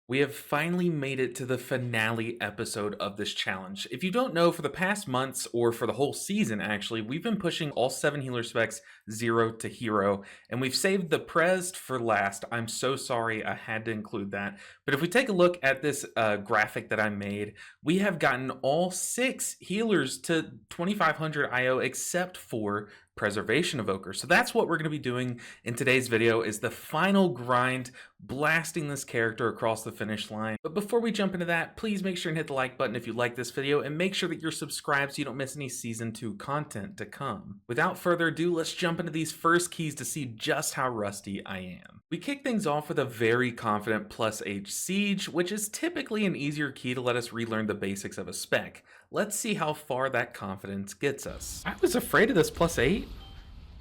We have finally made it to the finale episode of this challenge. If you don't know, for the past months, or for the whole season actually, we've been pushing all 7 healer specs 0 to hero, and we've saved the Prez for last. I'm so sorry I had to include that. But if we take a look at this graphic that I made, we have gotten all 6 healers to 2500 IO except for Preservation Evoker. So that's what we're going to be doing in today's video, is the final grind, blasting this character across the finish line. But before we jump into that, please make sure and hit the like button if you like this video, and make sure that you're subscribed so you don't miss any season 2 content to come. Without further ado, let's jump into these first keys to see just how rusty I am. We kick things off with a very confident +H Siege, which is typically an easier key to let us relearn the basics of a spec. Let's see how far that confidence gets us. I was afraid of this +8.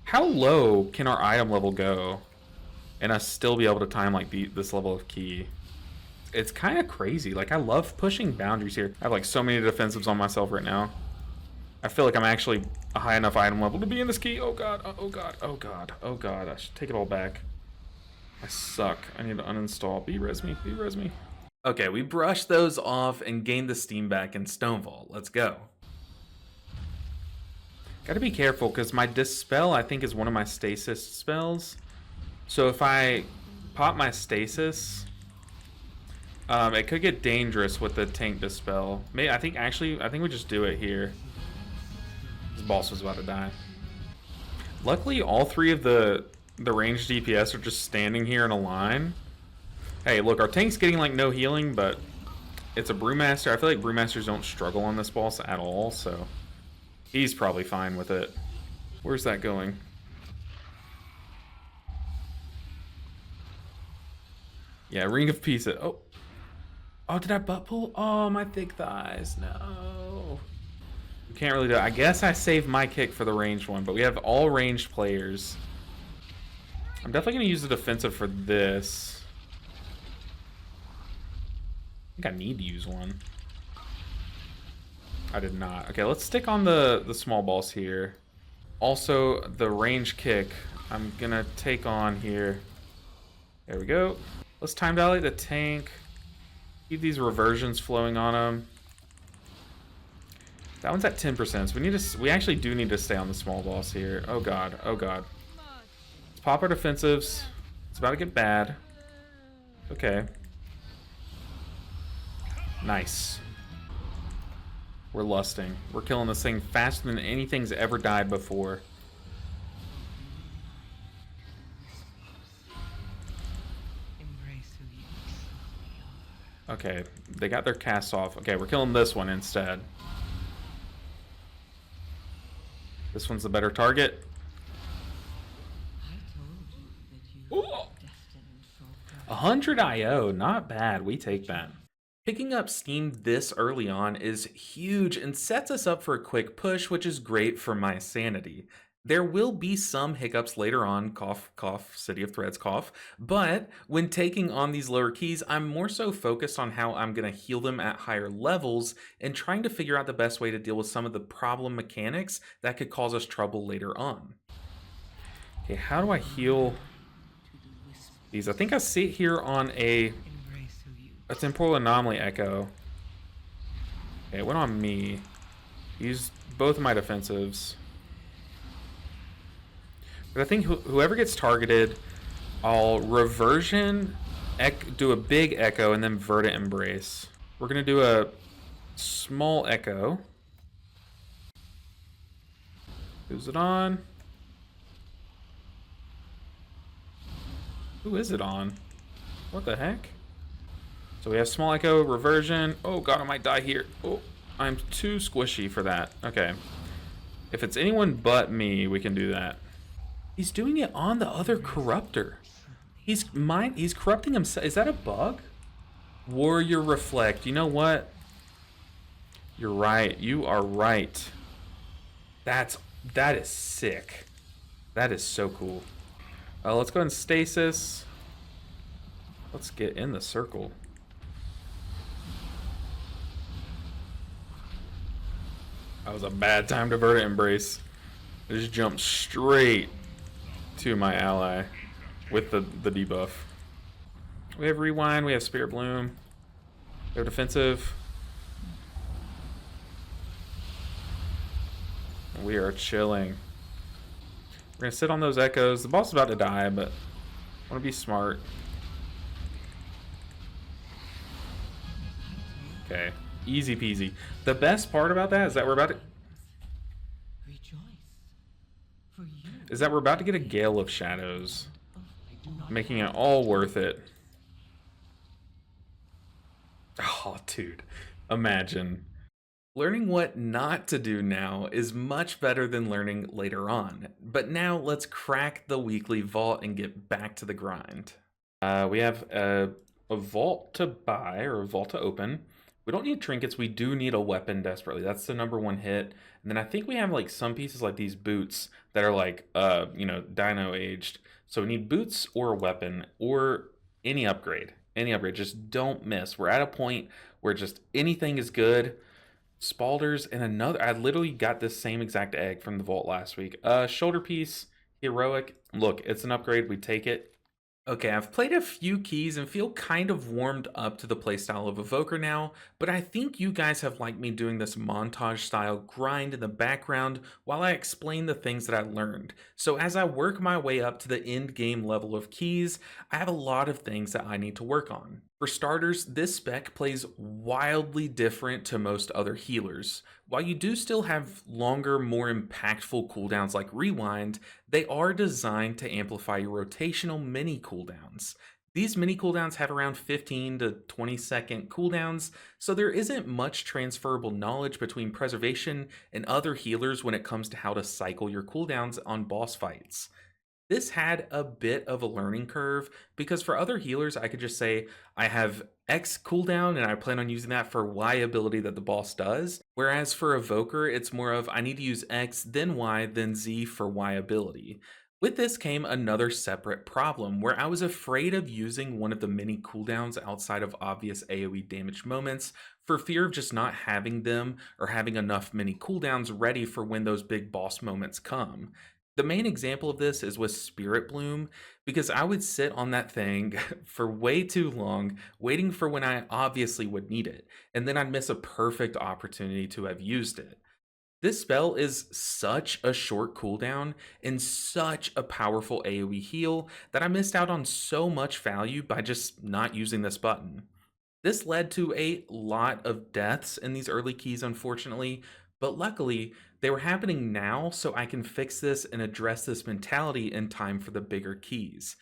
How low can our item level go and us still be able to time like this level of key? It's kind of crazy. Like, I love pushing boundaries here. I have like so many defensives on myself right now. I feel like I'm actually a high enough item level to be in this key. Oh god, oh god, oh god, oh god. I should take it all back. I suck. I need to uninstall. Be-res me, be-res me. Okay, we brushed those off and gained the steam back in Stonewall. Let's go. Gotta be careful, because my Dispel, I think, is one of my stasis spells. So if I pop my stasis, it could get dangerous with the tank Dispel. Maybe, I think we just do it here. This boss was about to die. Luckily, all 3 of the ranged DPS are just standing here in a line. Hey, look, our tank's getting like no healing, but it's a Brewmaster. I feel like Brewmasters don't struggle on this boss at all, so he's probably fine with it. Where's that going? Yeah, Ring of Peace. Oh, did I butt pull? Oh, my thick thighs. No. We can't really do it. I guess I saved my kick for the ranged one, but we have all ranged players. I'm definitely going to use the defensive for this. I think I need to use one. I did not. Okay, let's stick on the small boss here. Also, the range kick I'm gonna take on here. There we go. Let's time dilate the tank. Keep these reversions flowing on him. That one's at 10%, so we actually do need to stay on the small boss here. Oh god, oh god. Let's pop our defensives. It's about to get bad. Okay. Nice. We're lusting. We're killing this thing faster than anything's ever died before. Okay, they got their cast off. Okay, we're killing this one instead. This one's the better target. Ooh. 100 IO, not bad. We take that. Picking up steam this early on is huge and sets us up for a quick push, which is great for my sanity. There will be some hiccups later on, cough, cough, City of Threads, cough, but when taking on these lower keys, I'm more so focused on how I'm going to heal them at higher levels and trying to figure out the best way to deal with some of the problem mechanics that could cause us trouble later on. Okay, how do I heal these? I think I see it here on a temporal anomaly echo. Okay, it went on me. Used both of my defensives. But I think whoever gets targeted, I'll reversion, do a big echo, and then Verdant Embrace. We're gonna do a small echo. Who's it on? Who is it on? What the heck? So we have small echo, reversion. Oh god, I might die here. Oh, I'm too squishy for that. Okay. If it's anyone but me, we can do that. He's doing it on the other corruptor. He's corrupting himself. Is that a bug? Warrior Reflect. You know what? You're right. You are right. That is sick. That is so cool. Let's go ahead and stasis. Let's get in the circle. That was a bad time to Verdant Embrace. I just jumped straight to my ally with the debuff. We have Rewind, we have Spirit Bloom, we have Defensive. We are chilling. We're gonna sit on those echoes. The boss is about to die, but I want to be smart. Okay, easy peasy. The best part about that is that we're about to get a Gale of Shadows, making it all worth it. Oh, dude, imagine. Learning what not to do now is much better than learning later on. But now let's crack the weekly vault and get back to the grind. We have a vault to buy, or a vault to open. We don't need trinkets. We do need a weapon desperately. That's the #1 hit. And then I think we have like some pieces like these boots that are like, dino aged. So we need boots or a weapon or any upgrade. Any upgrade. Just don't miss. We're at a point where just anything is good. Spalders and another. I literally got this same exact egg from the vault last week. Shoulder piece, heroic. Look, it's an upgrade. We take it. Okay, I've played a few keys and feel kind of warmed up to the playstyle of Evoker now, but I think you guys have liked me doing this montage style grind in the background while I explain the things that I learned. So as I work my way up to the end game level of keys, I have a lot of things that I need to work on. For starters, this spec plays wildly different to most other healers. While you do still have longer, more impactful cooldowns like Rewind, they are designed to amplify your rotational mini cooldowns. These mini cooldowns have around 15 to 20 second cooldowns, so there isn't much transferable knowledge between preservation and other healers when it comes to how to cycle your cooldowns on boss fights. This had a bit of a learning curve because for other healers, I could just say I have X cooldown and I plan on using that for Y ability that the boss does. Whereas for Evoker, it's more of I need to use X, then Y, then Z for Y ability. With this came another separate problem where I was afraid of using one of the mini cooldowns outside of obvious AoE damage moments for fear of just not having them or having enough mini cooldowns ready for when those big boss moments come. The main example of this is with Spirit Bloom, because I would sit on that thing for way too long, waiting for when I obviously would need it, and then I'd miss a perfect opportunity to have used it. This spell is such a short cooldown and such a powerful AoE heal that I missed out on so much value by just not using this button. This led to a lot of deaths in these early keys, unfortunately, but luckily they were happening now, so I can fix this and address this mentality in time for the bigger keys.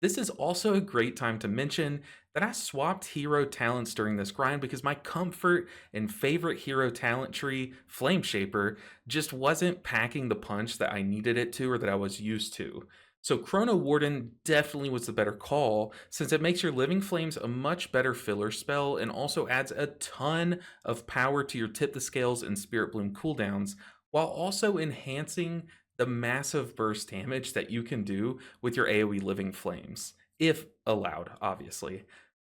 This is also a great time to mention that I swapped hero talents during this grind because my comfort and favorite hero talent tree, Flame Shaper, just wasn't packing the punch that I needed it to or that I was used to. So Chrono Warden definitely was the better call since it makes your Living Flames a much better filler spell and also adds a ton of power to your Tip the Scales and Spirit Bloom cooldowns while also enhancing the massive burst damage that you can do with your AoE Living Flames, if allowed, obviously.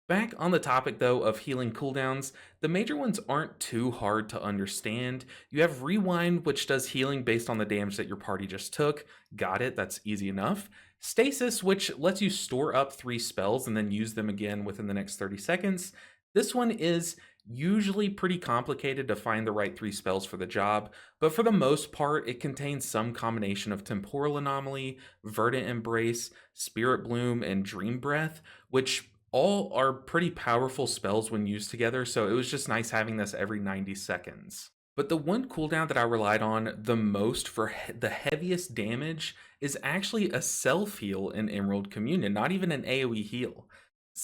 Back on the topic though of healing cooldowns, the major ones aren't too hard to understand. You have Rewind, which does healing based on the damage that your party just took. Got it, that's easy enough. Stasis, which lets you store up 3 spells and then use them again within the next 30 seconds. This one is usually pretty complicated to find the right 3 spells for the job, but for the most part, it contains some combination of Temporal Anomaly, Verdant Embrace, Spirit Bloom, and Dream Breath, which all are pretty powerful spells when used together, so it was just nice having this every 90 seconds. But the one cooldown that I relied on the most for the heaviest damage is actually a self-heal in Emerald Communion, not even an AoE heal.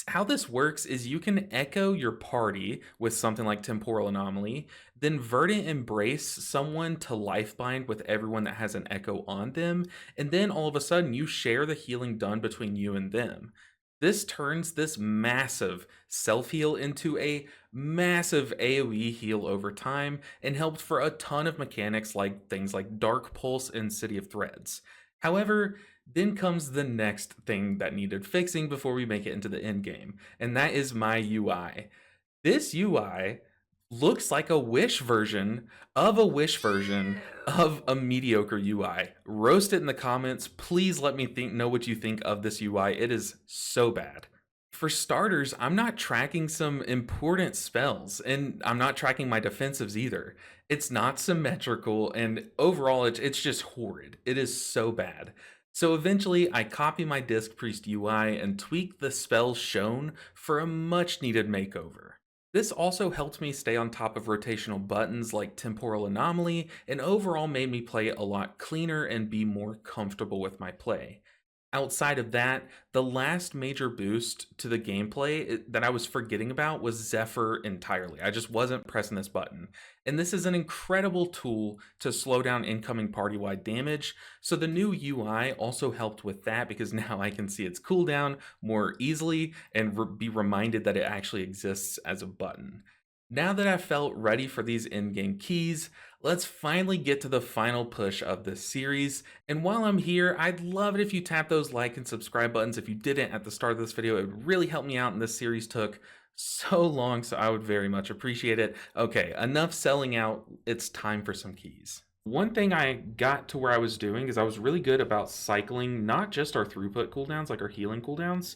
How this works is you can echo your party with something like Temporal Anomaly, then Verdant Embrace someone to Lifebind with everyone that has an echo on them, and then all of a sudden you share the healing done between you and them. This turns this massive self-heal into a massive AoE heal over time and helped for a ton of mechanics like things like Dark Pulse and City of Threads. However, then comes the next thing that needed fixing before we make it into the end game, and that is my UI. This UI looks like a Wish version of a Wish version of a mediocre UI. Roast it in the comments. Please let me know what you think of this UI. It is so bad. For starters, I'm not tracking some important spells, and I'm not tracking my defensives either. It's not symmetrical, and overall, it's just horrid. It is so bad. So eventually, I copy my Disc Priest UI and tweak the spells shown for a much needed makeover. This also helped me stay on top of rotational buttons like Temporal Anomaly, and overall made me play a lot cleaner and be more comfortable with my play. Outside of that, the last major boost to the gameplay that I was forgetting about was Zephyr entirely. I just wasn't pressing this button. And this is an incredible tool to slow down incoming party-wide damage. So the new UI also helped with that because now I can see its cooldown more easily and be reminded that it actually exists as a button. Now that I felt ready for these in-game keys, let's finally get to the final push of this series. And while I'm here, I'd love it if you tap those like and subscribe buttons. If you didn't at the start of this video, it would really help me out, and this series took so long, so I would very much appreciate it. Okay, enough selling out. It's time for some keys. One thing I got to where I was doing is I was really good about cycling not just our throughput cooldowns, like our healing cooldowns,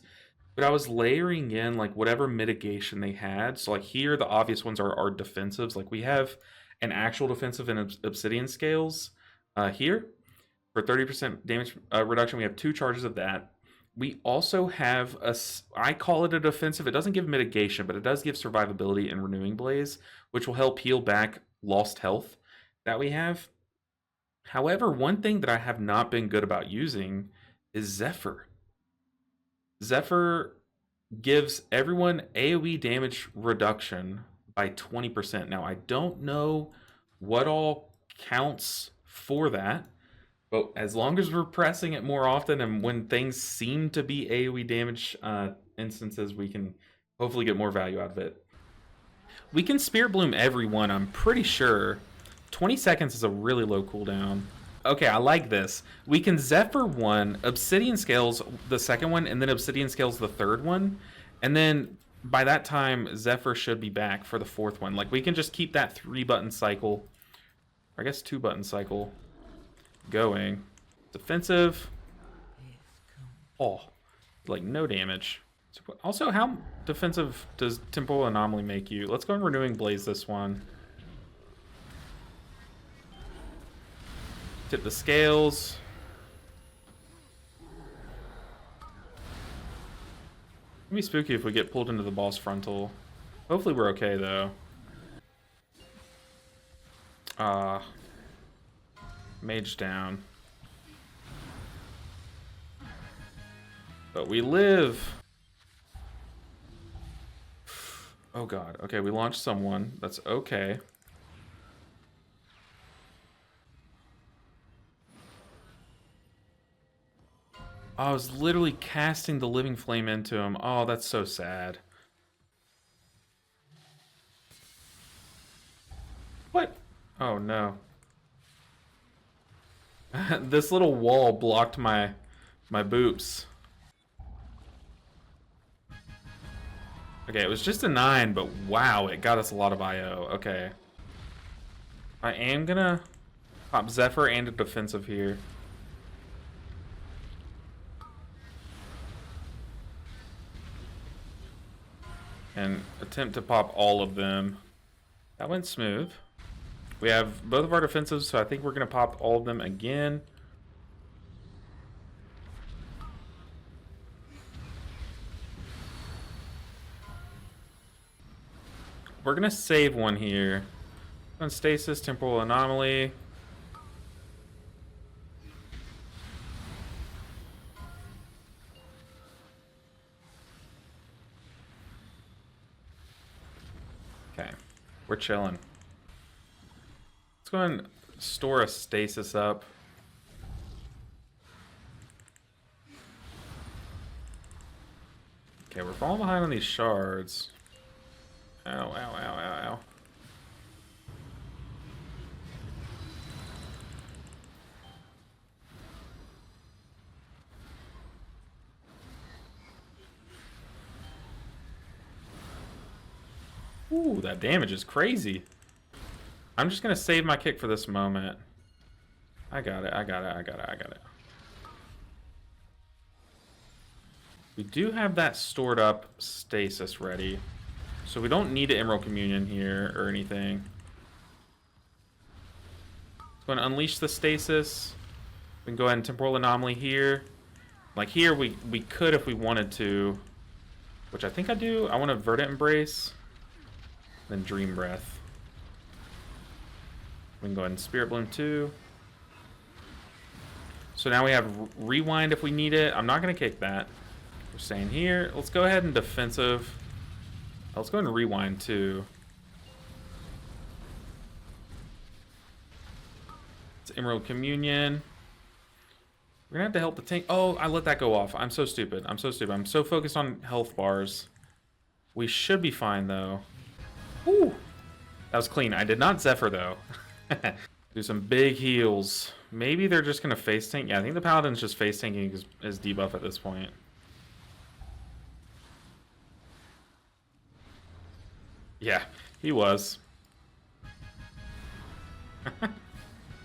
but I was layering in like whatever mitigation they had. So like here, the obvious ones are our defensives. Like we have an actual defensive in Obsidian Scales here for 30% damage reduction. We have 2 charges of that. We also have I call it a defensive. It doesn't give mitigation, but it does give survivability in Renewing Blaze, which will help heal back lost health that we have. However, one thing that I have not been good about using is Zephyr. Zephyr gives everyone AoE damage reduction by 20%. Now, I don't know what all counts for that, but as long as we're pressing it more often and when things seem to be AoE damage instances, we can hopefully get more value out of it. We can Spirit Bloom everyone, I'm pretty sure. 20 seconds is a really low cooldown. Okay, I like this. We can Zephyr one, Obsidian Scales the second one, and then Obsidian Scales the third one. And then by that time, Zephyr should be back for the fourth one. Like, we can just keep that 3-button cycle, or I guess 2-button cycle, going. Defensive. Oh, like no damage. Also, how defensive does Temporal Anomaly make you? Let's go and Renewing Blaze this one. Tip the scales. It'd be spooky if we get pulled into the boss frontal. Hopefully we're okay though. Mage down. But we live. Oh god. Okay, we launched someone. That's okay. I was literally casting the Living Flame into him. Oh, that's so sad. What? Oh, no. This little wall blocked my boops. Okay, it was just a 9, but wow, it got us a lot of IO. Okay. I am gonna pop Zephyr and a defensive here. And attempt to pop all of them. That went smooth. We have both of our defensives, so I think we're going to pop all of them again. We're going to save one here. On Stasis, Temporal Anomaly. Okay, we're chilling. Let's go and store a stasis up. Okay, we're falling behind on these shards. Ow, ow, ow, ow, ow. Ooh, that damage is crazy. I'm just gonna save my kick for this moment. I got it, I got it, I got it, I got it. We do have that stored up stasis ready. So we don't need an Emerald Communion here or anything. Let's go and unleash the stasis. We can go ahead and Temporal Anomaly here. Like here, we could if we wanted to. Which I think I do. I want to Verdant Embrace. Then Dream Breath. We can go ahead and Spirit Bloom too. So now we have Rewind if we need it. I'm not going to kick that. We're staying here. Let's go ahead and Defensive. Let's go ahead and Rewind too. It's Emerald Communion. We're gonna have to help the tank. Oh, I let that go off. I'm so stupid. I'm so stupid. I'm so focused on health bars. We should be fine though. Woo! That was clean. I did not Zephyr though. Do some big heals. Maybe they're just gonna face tank. Yeah, I think the Paladin's just face tanking his debuff at this point. Yeah, he was.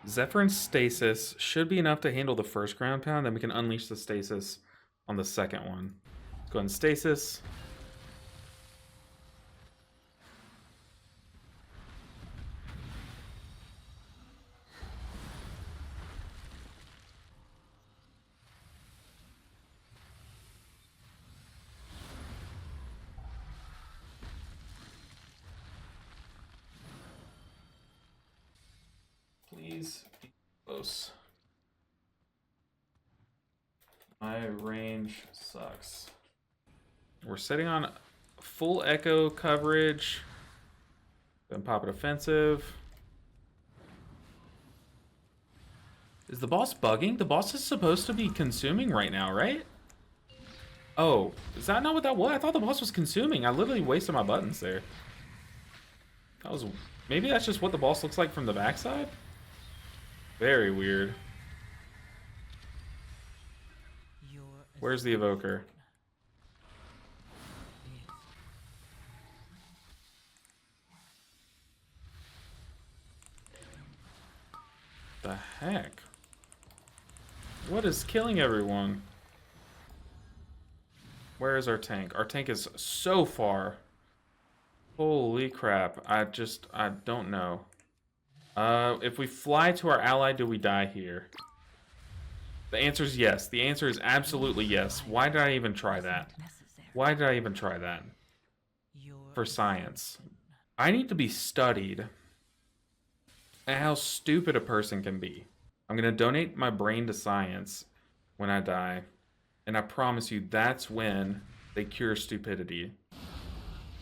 Zephyr and Stasis should be enough to handle the first ground pound, then we can unleash the Stasis on the second one. Let's go ahead and Stasis. Please be close. My range sucks. We're sitting on full echo coverage. Then pop it offensive. Is the boss bugging? The boss is supposed to be consuming right now, right? Oh, is that not what that was? I thought the boss was consuming. I literally wasted my buttons there. That was... Maybe that's just what the boss looks like from the backside? Very weird. Where's the evoker? The heck? What is killing everyone? Where is our tank? Our tank is so far. Holy crap. I don't know. If we fly to our ally, do we die here? The answer is yes. The answer is absolutely yes. Why did I even try that? Why did I even try that? For science. I need to be studied at how stupid a person can be. I'm going to donate my brain to science when I die. And I promise you, that's when they cure stupidity.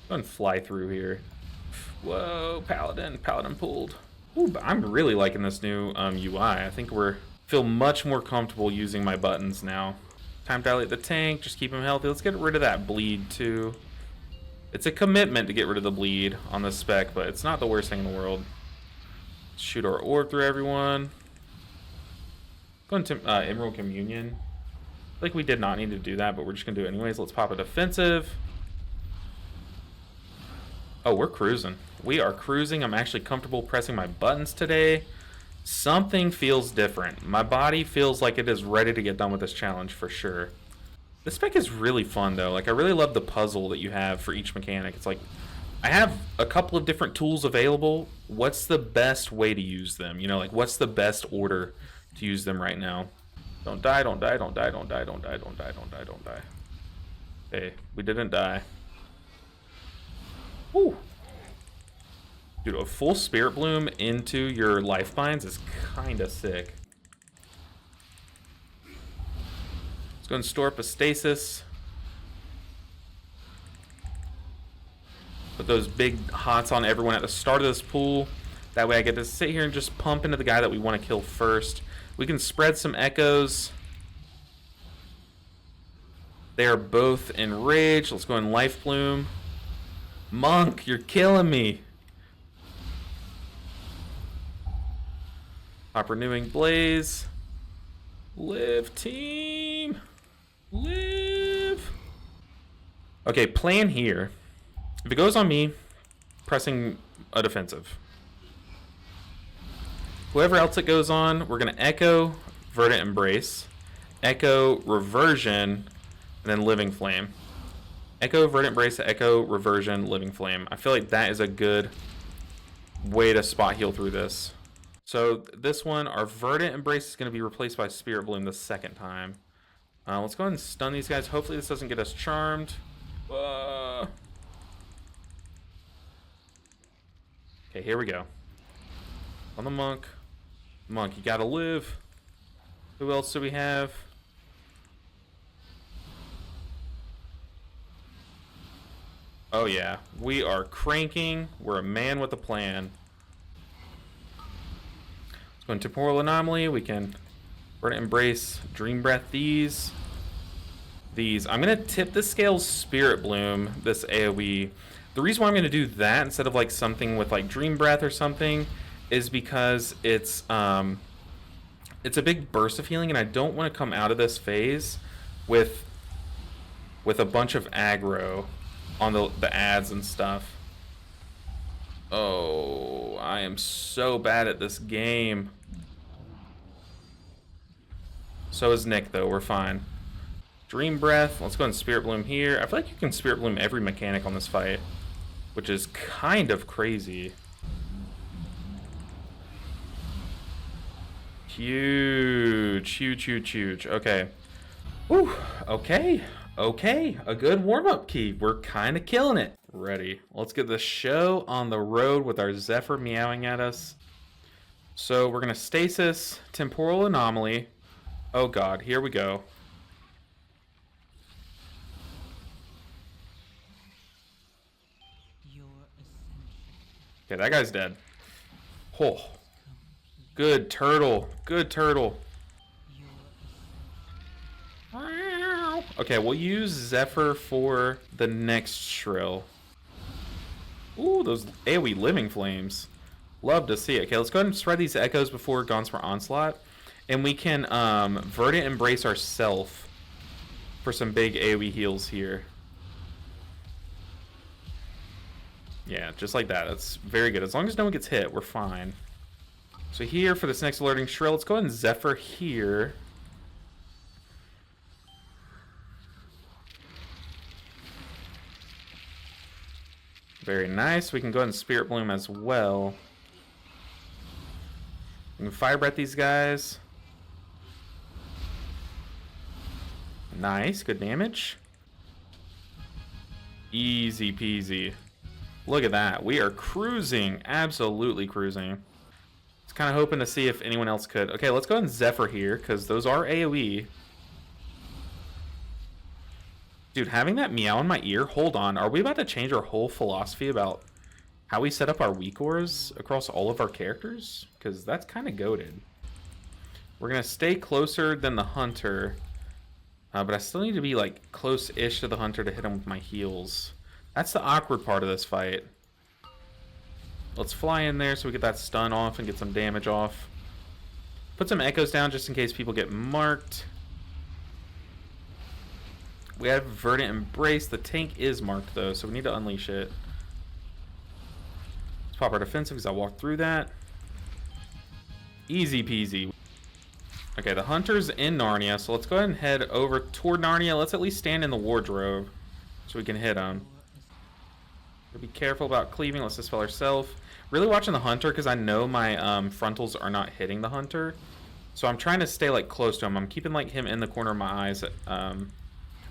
Go and fly through here. Whoa, Paladin. Paladin pulled. Ooh, but I'm really liking this new UI. I think feel much more comfortable using my buttons now. Time to dilate the tank, just keep him healthy. Let's get rid of that bleed too. It's a commitment to get rid of the bleed on this spec, but it's not the worst thing in the world. Shoot our orb through everyone. Go into Emerald Communion. Like we did not need to do that, but we're just gonna do it anyways. Let's pop a defensive. Oh, we're cruising. We are cruising. I'm actually comfortable pressing my buttons today. Something feels different. My body feels like it is ready to get done with this challenge for sure. This spec is really fun though. Like I really love the puzzle that you have for each mechanic. It's like I have a couple of different tools available. What's the best way to use them? You know, like what's the best order to use them right now? Don't die, don't die, don't die, don't die, don't die, don't die, don't die, don't die. Hey, we didn't die. Woo. Dude, a full Spirit Bloom into your life binds is kind of sick. Let's go and store up a stasis. Put those big hots on everyone at the start of this pool. That way I get to sit here and just pump into the guy that we want to kill first. We can spread some echoes. They are both enraged. Let's go in Life Bloom. Monk, you're killing me. Pop Renewing Blaze. Live, team. Live. Okay, plan here. If it goes on me, pressing a defensive. Whoever else it goes on, we're going to Echo, Verdant Embrace, Echo, Reversion, and then Living Flame. Echo, Verdant Embrace, Echo, Reversion, Living Flame. I feel like that is a good way to spot heal through this. So this one, our Verdant Embrace is going to be replaced by Spirit Bloom the second time. Let's go ahead and stun these guys. Hopefully this doesn't get us charmed. Okay, here we go. On the monk. Monk, you gotta live. Who else do we have? Oh yeah, we are cranking. We're a man with a plan. Let's go into Temporal Anomaly. We can Verdant Embrace, Dream Breath these. I'm gonna tip the scales Spirit Bloom, this AoE. The reason why I'm gonna do that instead of like something with like Dream Breath or something is because it's a big burst of healing, and I don't want to come out of this phase with a bunch of aggro on the ads and stuff. Oh, I am so bad at this game. So is Nick though, we're fine. Dream Breath, let's go and Spirit Bloom here. I feel like you can Spirit Bloom every mechanic on this fight, which is kind of crazy. Huge. Okay. Whew. Okay. A good warm-up key. We're kind of killing it. Ready. Let's get the show on the road with our Zephyr meowing at us. So we're going to Stasis, Temporal Anomaly. Oh god, here we go. Okay, that guy's dead. Oh. Good turtle. Okay, we'll use Zephyr for the next Shrill. Ooh, those AoE Living Flames. Love to see it. Okay, let's go ahead and spread these echoes before Gaunt's Onslaught. And we can Verdant Embrace ourself for some big AoE heals here. Yeah, just like that. That's very good. As long as no one gets hit, we're fine. So here for this next alerting Shrill, let's go ahead and Zephyr here. Very nice. We can go ahead and Spirit Bloom as well. We can Fire Breath these guys. Nice, good damage. Easy peasy. Look at that. We are cruising. Absolutely cruising. Just kind of hoping to see if anyone else could. Okay, let's go ahead and Zephyr here, because those are AoE. Dude, having that meow in my ear, hold on. Are we about to change our whole philosophy about how we set up our weak auras across all of our characters? Because that's kind of goated. We're going to stay closer than the Hunter. But I still need to be like close-ish to the Hunter to hit him with my heals. That's the awkward part of this fight. Let's fly in there so we get that stun off and get some damage off. Put some echoes down just in case people get marked. We have Verdant Embrace. The tank is marked though, so we need to unleash it. Let's pop our defensive because I walked through that. Easy peasy. Okay, the Hunter's in Narnia, so let's go ahead and head over toward Narnia. Let's at least stand in the wardrobe so we can hit him. Be careful about cleaving. Let's dispel ourselves. Really watching the Hunter because I know my frontals are not hitting the Hunter. So I'm trying to stay like close to him. I'm keeping like him in the corner of my eyes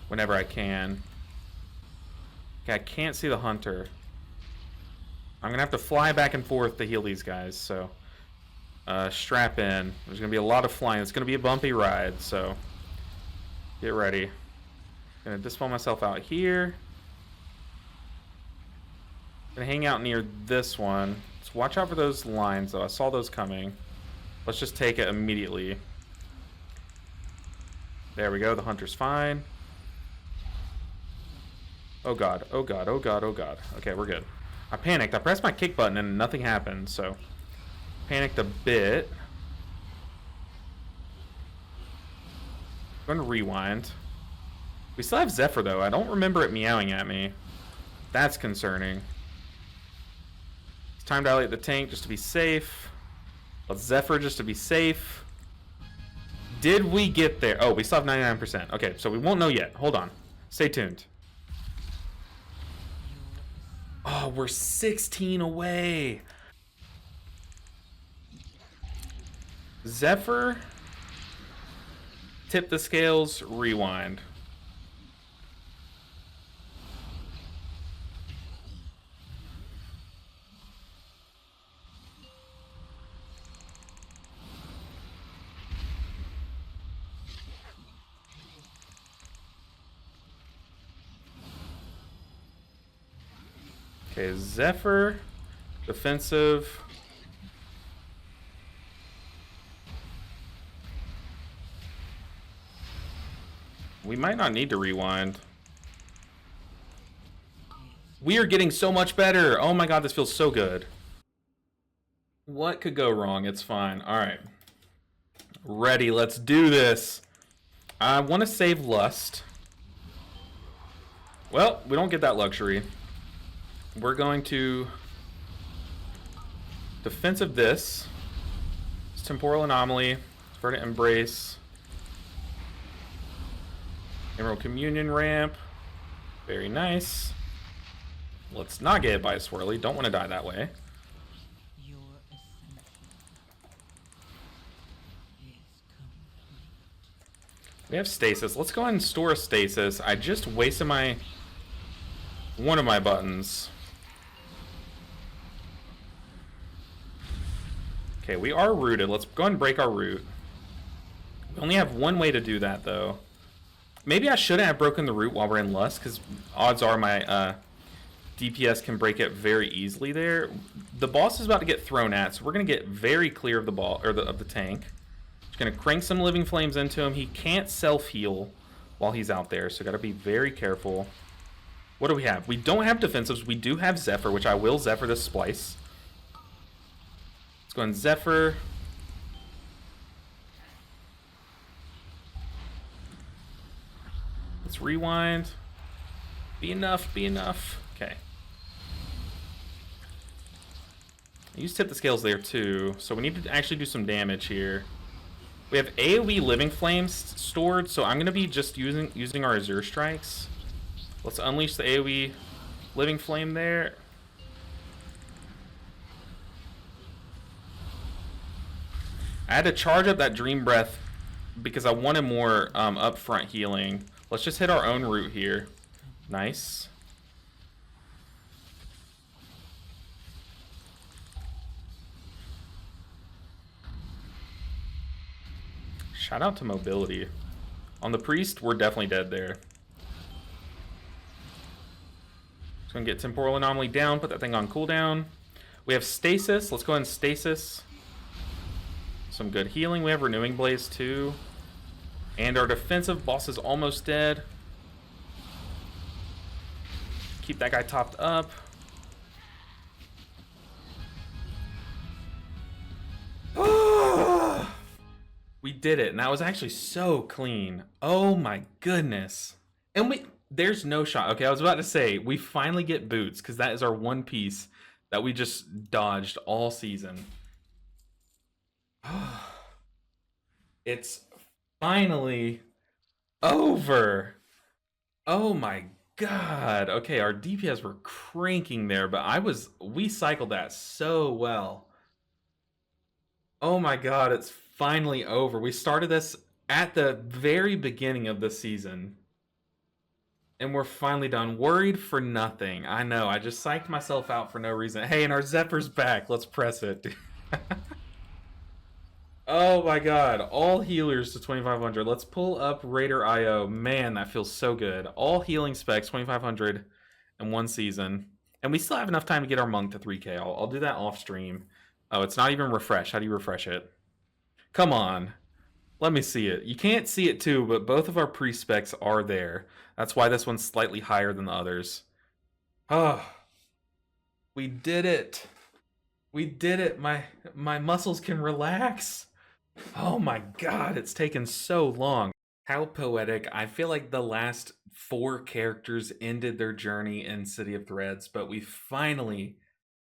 whenever I can. Okay, I can't see the Hunter. I'm going to have to fly back and forth to heal these guys. So strap in. There's going to be a lot of flying. It's going to be a bumpy ride. So get ready. Going to dispel myself out here. Gonna hang out near this one. Let's watch out for those lines though. I saw those coming. Let's just take it immediately. There we go. The Hunter's fine. Oh god. Oh god. Oh god. Oh god. Okay, we're good. I panicked. I pressed my kick button and nothing happened, so panicked a bit. I'm gonna rewind. We still have Zephyr though. I don't remember it meowing at me. That's concerning. Time to dilate the tank just to be safe. Let's Zephyr just to be safe. Did we get there? Oh, we still have 99%. Okay, so we won't know yet. Hold on. Stay tuned. Oh, we're 16 away. Zephyr. Tip the scales, rewind. Okay, Zephyr, defensive. We might not need to rewind. We are getting so much better. Oh my god, this feels so good. What could go wrong? It's fine. All right. Ready, let's do this. I want to save Lust. Well, we don't get that luxury. We're going to defensive this. It's Temporal Anomaly. Verdant Embrace. Emerald Communion Ramp. Very nice. Let's not get hit by a swirly. Don't want to die that way. We have stasis. Let's go ahead and store a stasis. I just wasted one of my buttons. Okay, we are rooted. Let's go ahead and break our root. We only have one way to do that, though. Maybe I shouldn't have broken the root while we're in Lust, because odds are my DPS can break it very easily there. The boss is about to get thrown at, so we're going to get very clear of the ball or of the tank. Just going to crank some Living Flames into him. He can't self-heal while he's out there, so got to be very careful. What do we have? We don't have defensives. We do have Zephyr, which I will Zephyr this Splice. Let's go and Zephyr. Let's rewind. Be enough, be enough. Okay. I used Tip the Scales there too, so we need to actually do some damage here. We have AoE Living Flames stored, so I'm going to be just using our Azure Strikes. Let's unleash the AoE Living Flame there. I had to charge up that Dream Breath because I wanted more upfront healing. Let's just hit our own root here. Nice. Shout out to mobility. On the priest, we're definitely dead there. Just gonna get Temporal Anomaly down, put that thing on cooldown. We have stasis. Let's go ahead and stasis. Some good healing. We have Renewing Blaze too. And our defensive boss is almost dead. Keep that guy topped up. We did it, and that was actually so clean. Oh my goodness. And there's no shot. Okay, I was about to say, we finally get boots, because that is our one piece that we just dodged all season. It's finally over. Oh my god. Okay, our DPS were cranking there, but we cycled that so well. Oh my god, it's finally over. We started this at the very beginning of the season. And we're finally done. Worried for nothing. I know, I just psyched myself out for no reason. Hey, and our Zephyr's back. Let's press it. Oh my god. All healers to 2500. Let's pull up Raider IO. Man, that feels so good. All healing specs, 2500 in one season. And we still have enough time to get our monk to 3k. I'll do that off stream. Oh, it's not even refresh. How do you refresh it? Come on. Let me see it. You can't see it too, but both of our pre-specs are there. That's why this one's slightly higher than the others. Oh, we did it. We did it. My muscles can relax. Oh my god, it's taken so long. How poetic. I feel like the last 4 characters ended their journey in City of Threads, but we finally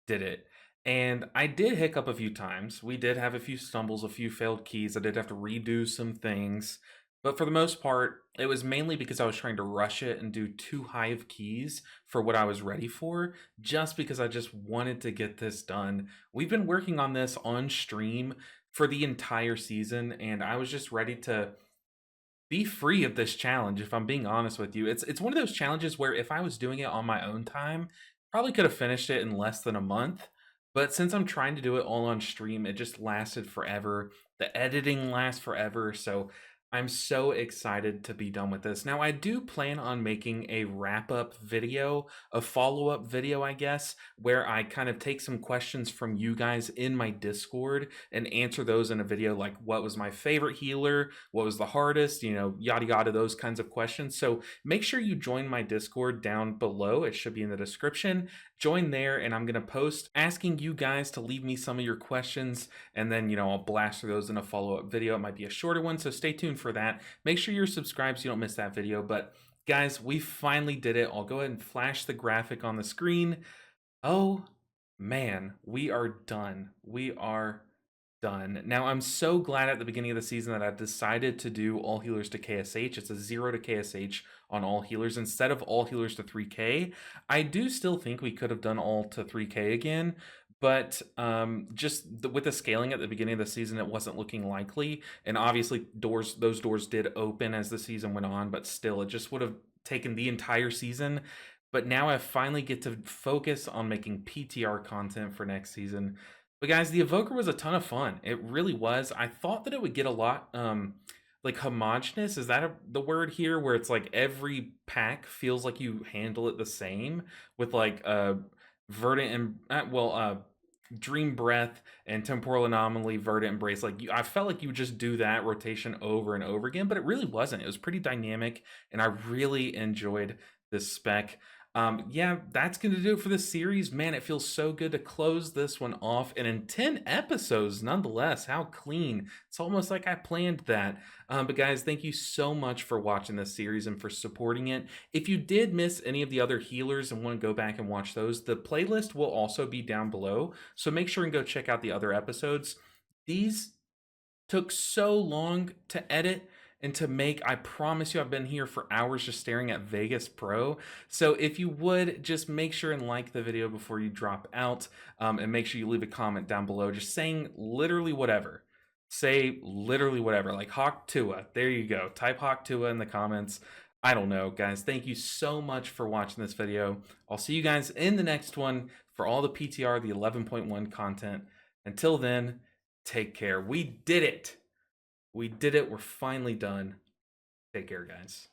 did it. And I did hiccup a few times. We did have a few stumbles, a few failed keys. I did have to redo some things. But for the most part, it was mainly because I was trying to rush it and do too high of keys for what I was ready for, just because I just wanted to get this done. We've been working on this on stream for the entire season, and I was just ready to be free of this challenge, if I'm being honest with you. It's one of those challenges where if I was doing it on my own time, probably could have finished it in less than a month. But since I'm trying to do it all on stream, it just lasted forever. The editing lasts forever, so I'm so excited to be done with this. Now, I do plan on making a wrap-up video, a follow-up video, I guess, where I kind of take some questions from you guys in my Discord and answer those in a video, like what was my favorite healer, what was the hardest, yada yada, those kinds of questions. So make sure you join my Discord down below. It should be in the description. Join there, and I'm going to post asking you guys to leave me some of your questions, and then, I'll blast through those in a follow-up video. It might be a shorter one, so stay tuned for that. Make sure you're subscribed so you don't miss that video. But guys, we finally did it. I'll go ahead and flash the graphic on the screen. Oh man, we are done. We are done. Now, I'm so glad at the beginning of the season that I decided to do all healers to KSH. It's a 0 to KSH on all healers instead of all healers to 3K. I do still think we could have done all to 3K again, but with the scaling at the beginning of the season, it wasn't looking likely. And obviously, those doors did open as the season went on, but still, it just would have taken the entire season. But now I finally get to focus on making PTR content for next season. But guys, the Evoker was a ton of fun. It really was. I thought that it would get a lot like homogenous. Is that the word here? Where it's like every pack feels like you handle it the same with like Verdant and Dream Breath and Temporal Anomaly, Verdant Embrace. Like I felt like you would just do that rotation over and over again, but it really wasn't. It was pretty dynamic, and I really enjoyed this spec. Yeah, that's going to do it for this series. Man, it feels so good to close this one off. And in 10 episodes, nonetheless, how clean. It's almost like I planned that. But guys, thank you so much for watching this series and for supporting it. If you did miss any of the other healers and want to go back and watch those, the playlist will also be down below. So make sure and go check out the other episodes. These took so long to edit and to make. I promise you, I've been here for hours just staring at Vegas Pro. So if you would, just make sure and like the video before you drop out, and make sure you leave a comment down below just saying literally whatever. Say literally whatever, like Hawk Tua. There you go. Type Hawk Tua in the comments. I don't know, guys. Thank you so much for watching this video. I'll see you guys in the next one for all the PTR, the 11.1 content. Until then, take care. We did it. We did it. We're finally done. Take care, guys.